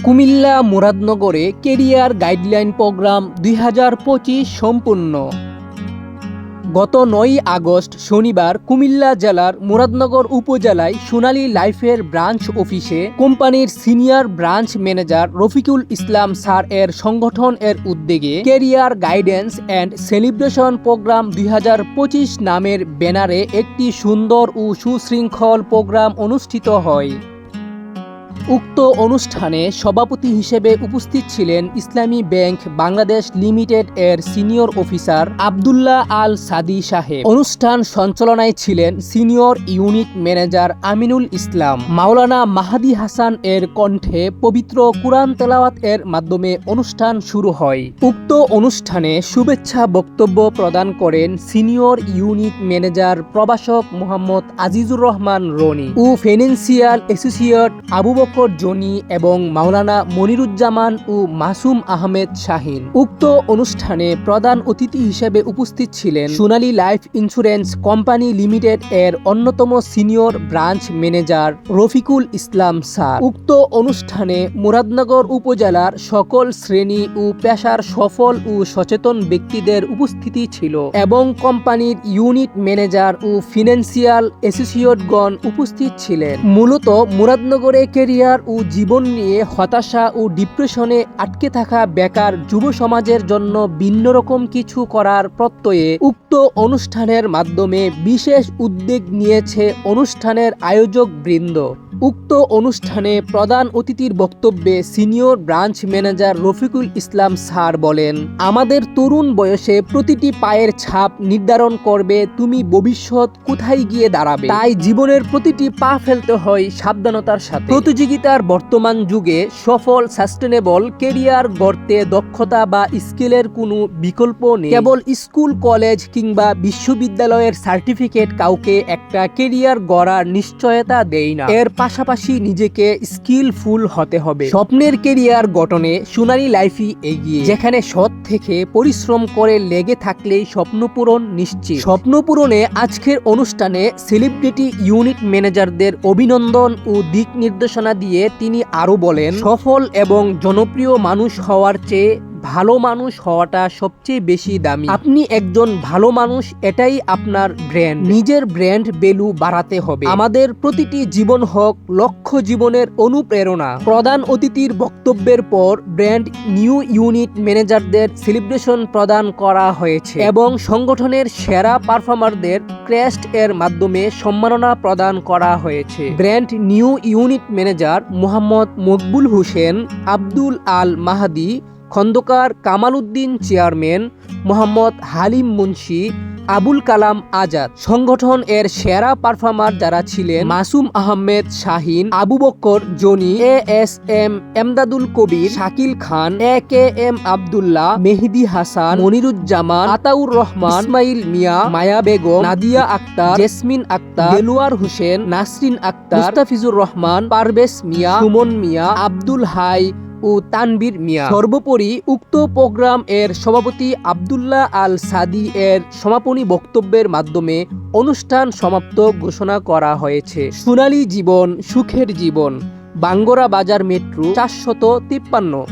Comilla মুরাদনগরে career guideline programme ২০২৫ সম্পূর্ণ। গত ৯ August শনিবার কুমিল্লা জেলার মুরাদনগর উপজেলায় সোনালী লাইফের ব্রাঞ্চ অফিসে কোম্পানির senior branch manager Rafiqul Islam sir এর সংগঠন এর উদ্যোগে career guidance and celebration program ২০২৫ নামের ব্যানারে একটি সুন্দর ও সুশৃঙ্খল প্রোগ্রাম অনুষ্ঠিত হয়। উক্ত অনুষ্ঠানে সভাপতি হিসেবে উপস্থিত ছিলেন ইসলামী ব্যাংক বাংলাদেশ লিমিটেড এর সিনিয়র অফিসার আব্দুল্লাহ আল সাদি সাহেব। অনুষ্ঠান সঞ্চালনায় ছিলেন senior unit manager Aminul Islam. মাওলানা মাহাদি হাসান এর কণ্ঠে পবিত্র কুরআন তেলাওয়াত এর মাধ্যমে অনুষ্ঠান শুরু হয়। উক্ত অনুষ্ঠানে শুভেচ্ছা বক্তব্য প্রদান করেন সিনিয়র ইউনিট ম্যানেজার প্রভাষক মোহাম্মদ আজিজুর রহমান রনি ও ফাইন্যান্সিয়াল অ্যাসোসিয়েট আবু বকর জনি এবং মাওলানা মনিরুজ্জামান ও মাসুম আহমেদ শাহিন। উক্ত অনুষ্ঠানে প্রধান অতিথি হিসেবে উপস্থিত ছিলেন সোনালী লাইফ ইন্স্যুরেন্স কোম্পানি লিমিটেড এর অন্যতম senior branch manager Rafiqul Islam sir. উক্ত অনুষ্ঠানে মুরাদনগর উপজেলার সকল শ্রেণী ও পেশার সফল ও সচেতন ব্যক্তিদের উপস্থিতি ছিল এবং কোম্পানির ইউনিট ম্যানেজার ও ফিনান্সিয়াল অ্যাসোসিয়েটগণ উপস্থিত ছিলেন। মূলত মুরাদনগরে কেরিয়ার ও জীবন নিয়ে হতাশা ও ডিপ্রেশনে আটকে থাকা বেকার যুব সমাজের জন্য ভিন্ন রকম কিছু করার প্রত্যয়ে উক্ত অনুষ্ঠানের মাধ্যমে বিশেষ উদ্যোগ নিয়েছে অনুষ্ঠানের আয়োজক বৃন্দ। উক্ত অনুষ্ঠানে প্রধান অতিথির বক্তব্যে senior branch manager Rafiqul Islam sir বলেন, আমাদের তরুণ বয়সে প্রতিটি পায়ের ছাপ নির্ধারণ করবে তুমি ভবিষ্যৎ কোথায় গিয়ে দাঁড়াবে। তাই জীবনের প্রতিটি পা ফেলতে হয় সাবধানতার সাথে। প্রতিযোগিতার বর্তমান যুগে সফল সাস্টেনেবল কেরিয়ার গড়তে দক্ষতা বা স্কিলের কোনো বিকল্প নেই। কেবল স্কুল, কলেজ কিংবা বিশ্ববিদ্যালয়ের সার্টিফিকেট কাউকে একটা কেরিয়ার গড়ার নিশ্চয়তা দেয় না। এর পাশাপাশি নিজেকে স্কিলফুল হতে হবে। স্বপ্নের কেরিয়ার গঠনে সোনালী লাইফই এগিয়ে, যেখানে সৎ থেকে পরিশ্রম করে লেগে থাকলেই স্বপ্ন পূরণ নিশ্চিত। স্বপ্ন পূরণে আজকের অনুষ্ঠানে সেলিব্রিটি ইউনিট ম্যানেজারদের অভিনন্দন ও দিক নির্দেশনা দিয়ে তিনি আরো বলেন, সফল এবং জনপ্রিয় মানুষ হওয়ার চেয়ে ভালো মানুষ হওয়াটা সবচেয়ে বেশি দামি। আপনি একজন ভালো মানুষ, এটাই আপনার ব্র্যান্ড। নিজের ব্র্যান্ড ভ্যালু বাড়াতে হবে। আমাদের প্রতিটি জীবন হোক লক্ষ্য জীবনের অনুপ্রেরণা। প্রধান অতিথির বক্তব্যের পর ব্র্যান্ড নিউ ইউনিট ম্যানেজারদের সেলিব্রেশন প্রদান করা হয়েছে এবং সংগঠনের সেরা পারফর্মারদের ক্রেস্ট এর মাধ্যমে সম্মাননা প্রদান করা হয়েছে। Brand new unit manager Mohammad Mokbul Hossain, Abdul Al Mahadi Khandakar, Kamal Uddin chairman, Mohammad Halim Munshi, Abul Kalam Azad. সংগঠন এর সেরা পারফর্মার যারা ছিলেন মাসুম আহমেদ শাহিন, আবু বকর জনি, ASM এমদাদুল কবির, শাকিল খান, AKM আব্দুল্লাহ, মেহেদি হাসান, মনিরুজ্জামান, আতাউর রহমান, ইসমাইল মিয়া, মায়া বেগম, নাদিয়া আক্তার, জেসমিন আক্তার, দেলোয়ার হোসেন, নাসরিন আক্তার, মুস্তাফিজুর রহমান, পারভেজ মিয়া, সুমন মিয়া, আব্দুল হাই ও তানবীর মিয়া। সর্বোপরি উক্ত প্রোগ্রাম এর সভাপতি আব্দুল্লাহ আল সাদি এর সমাপনী বক্তব্যের মাধ্যমে অনুষ্ঠান সমাপ্ত ঘোষণা করা হয়েছে। সোনালী জীবন, সুখের জীবন, বাঙ্গরা বাজার মেট্রো ৪৫৩।